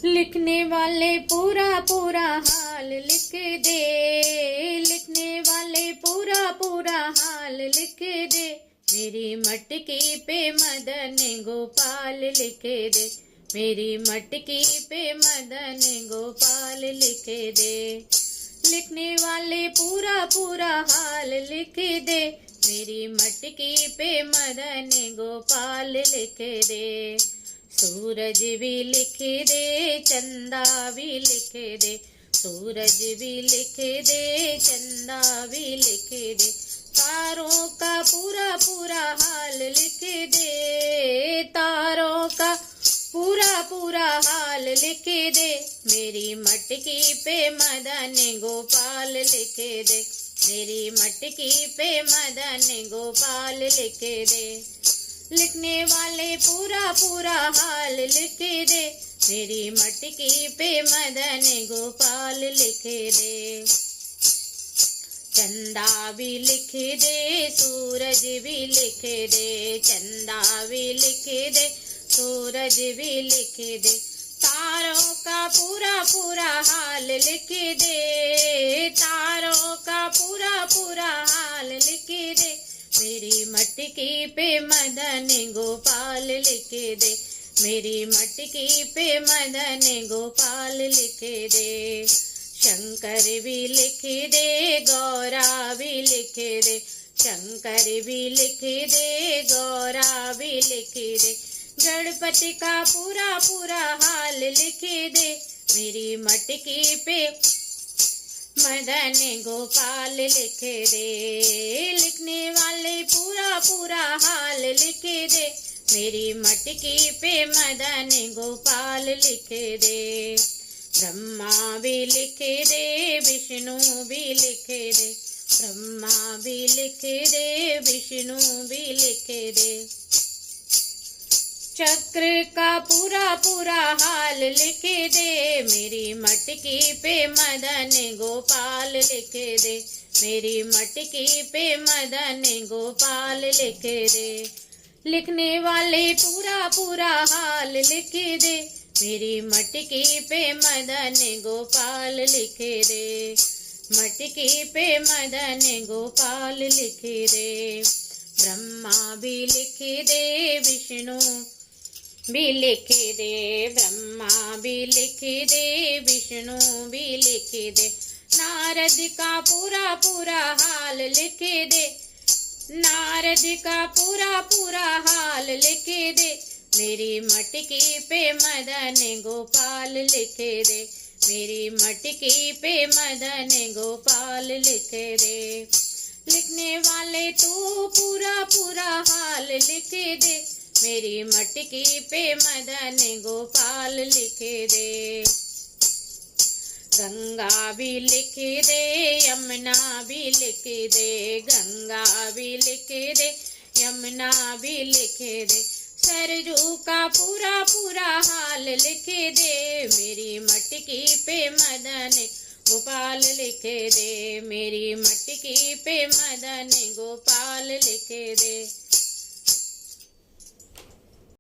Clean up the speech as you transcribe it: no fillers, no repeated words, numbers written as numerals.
लिखने वाले पूरा पूरा हाल लिख दे, लिखने वाले पूरा पूरा हाल लिख दे, मेरी मटकी पे मदन गोपाल लिख दे, मेरी मटकी पे मदन गोपाल लिख दे। लिखने वाले पूरा पूरा हाल लिख दे, मेरी मटकी पे मदन गोपाल लिख दे। सूरज भी लिख दे, चंदा भी लिख दे, सूरज भी लिख दे, चंदा भी लिख दे, तारों का पूरा पूरा हाल लिख दे, तारों का पूरा पूरा हाल लिख दे, मेरी मटकी पे मदन गोपाल लिख दे, मेरी मटकी पे मदन गोपाल लिख दे। लिखने वाले पूरा पूरा हाल लिख दे, मेरी मटकी पे मदन गोपाल लिख दे। चंदा भी लिख दे, सूरज भी लिख दे, चंदा भी लिख दे, सूरज भी लिख दे, तारों का पूरा पूरा हाल लिख दे, तारों का पूरा पूरा हाल लिख दे, मेरी मटकी पे मदन गोपाल लिख दे, मेरी मटकी पे मदन गोपाल लिख दे। शंकर भी लिख दे, गौरा भी लिख दे, शंकर भी लिख दे, गौरा भी लिख दे, गणपति का पूरा पूरा हाल लिख दे, मेरी मटकी पे मदन गोपाल लिख दे। लिखने वाले पूरा पूरा हाल लिख दे, मेरी मटकी पे मदन गोपाल लिख दे। ब्रह्मा भी लिख दे, विष्णु भी लिख दे, ब्रह्मा भी लिख दे, विष्णु भी लिख दे, चक्र का पूरा पूरा हाल लिख दे, मेरी मटकी पे मदन गोपाल लिख दे, मेरी मटकी पे मदन गोपाल लिख दे। लिखने वाले पूरा पूरा हाल लिख दे, मेरी मटकी पे मदन गोपाल लिख दे, मटकी पे मदन गोपाल लिख दे। ब्रह्मा भी लिख दे, विष्णु भी लिख दे, ब्रह्मा भी लिख दे, विष्णु भी लिख दे, नारद का पूरा पूरा हाल लिख दे, नारद का पूरा पूरा हाल लिख दे, मेरी मटकी पे मदन गोपाल लिख दे, मेरी मटकी पे मदन गोपाल लिख दे। लिखने वाले तू पूरा पूरा हाल लिख दे, मेरी मटकी पे मदन गोपाल लिख दे। गंगा भी लिख दे, यमुना भी लिख दे, गंगा भी लिख दे, यमुना भी लिख दे, सरजू का पूरा पूरा हाल लिख दे, मेरी मटकी पे मदन गोपाल लिख दे, मेरी मटकी पे मदन गोपाल लिख दे।